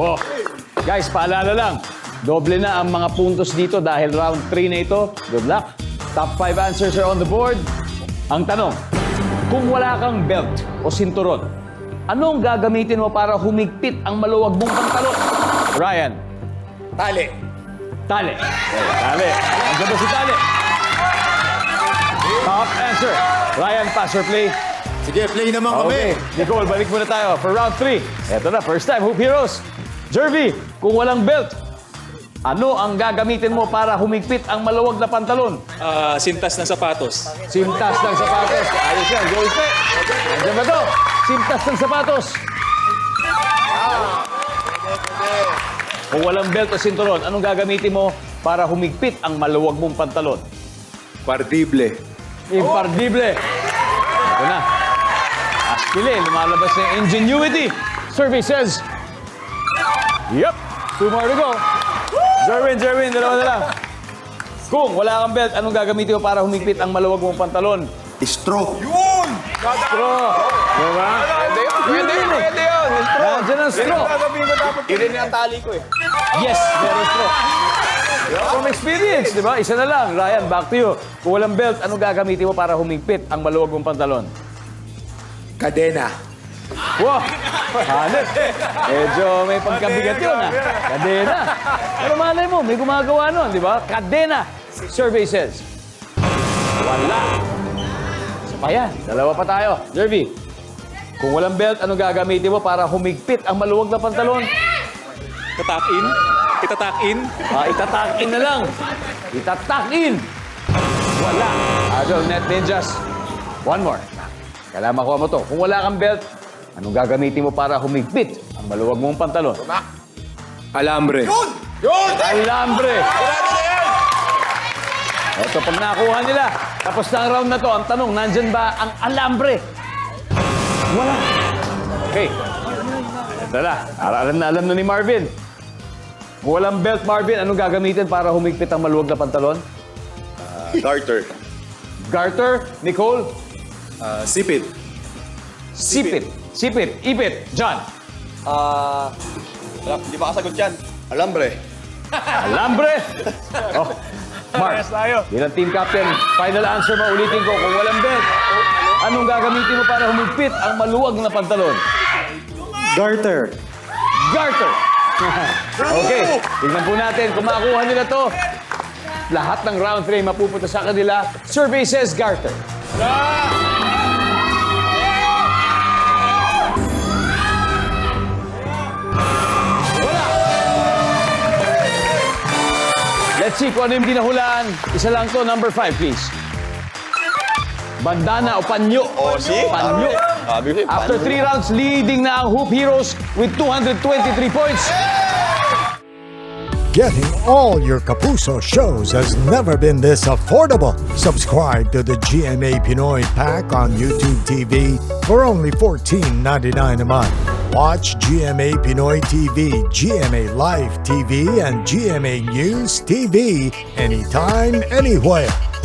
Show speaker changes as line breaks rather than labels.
Oh. Guys, paalala lang. Doble na ang mga puntos dito dahil round 3 na ito. Good luck. Top 5 answers are on the board. Ang tanong, kung wala kang belt o sinturon, anong gagamitin mo para humigpit ang maluwag mong pantalon? Ryan.
Tali.
Tali. Tali. Andiyan ba si Tali? Top answer. Ryan, pass or play?
Sige, play naman
Okay.
kami.
Nicole, balik muna tayo for round 3. Eto na, first time, Hoop Heroes. Jervy, kung walang belt, ano ang gagamitin mo para humigpit ang maluwag na pantalon?
Sintas ng sapatos.
Sintas ng sapatos. Ayos yan, goal set. Andiyan ba to? Sintas ng sapatos. Kung walang belt o sinturon, anong gagamitin mo para humigpit ang maluwag mong pantalon?
Pardible.
Impardible. Ito na. Aspili, lumalabas na yung ingenuity. Survey says, yep, 2 more to go. Jerwin, dalawa na lang. Kung wala kang belt, anong gagamitin mo para humigpit ang maluwag mong pantalon?
Straw.
Straw. Diba?
Pwede yun.
Nandiyan ang straw.
Irin ang tali ko eh.
Yes, meron straw. From experience, di ba? Isa na lang. Ryan, back to you. Kung walang belt, anong gagamitin mo para humigpit ang maluwag mong pantalon?
Kadena.
Wow! Hanip. Medyo may pagkabigat yun, ha? Kadena. Pero malay mo, may gumagawa nun, di ba? Kadena. Survey says. Wala. Isa pa yan. Dalawa pa tayo. Jervy, kung walang belt, anong gagamitin mo para humigpit ang maluwag na pantalon?
Tatakin. Itatakin.
Itatakin na lang. Itatakin. Wala. Adol, Net Ninjas. One more. Kailangan makuha mo to. Kung wala kang belt, anong gagamitin mo para humigpit ang maluwag mong pantalon?
Alambre.
Alambre. Ito, pag nakuha nila, tapos na ang round na to, ang tanong, nandyan ba ang alambre? Wala. Okay. Ito na. Alam na ni Marvin. Kung walang belt, Marvin, anong gagamitin para humigpit ang maluwag na pantalon?
Garter.
Garter, Nicole,
Sipit.
sipit, sipit, ipit, John,
Hindi ba kasagot yan? Alambre.
alambre. Oh, Mark, bilang team captain, final answer mo, ulitin ko, kung walang belt, anong gagamitin mo para humigpit ang maluwag na pantalon?
Garter.
Garter. Okay, tignan po natin kung makuha nila to. Lahat ng round 3 mapupunta sa kanila. Survey says garter. Wala. Let's see kung ano yung dinahulaan. Isa lang to, number 5, please. Bandana o panyo. Panyo. After 3 rounds, leading na ang Hoop Heroes with 223 points.
Getting all your Kapuso shows has never been this affordable. Subscribe to the GMA Pinoy Pack on YouTube TV for only $14.99 a month. Watch GMA Pinoy TV, GMA Live TV, and GMA News TV anytime, anywhere.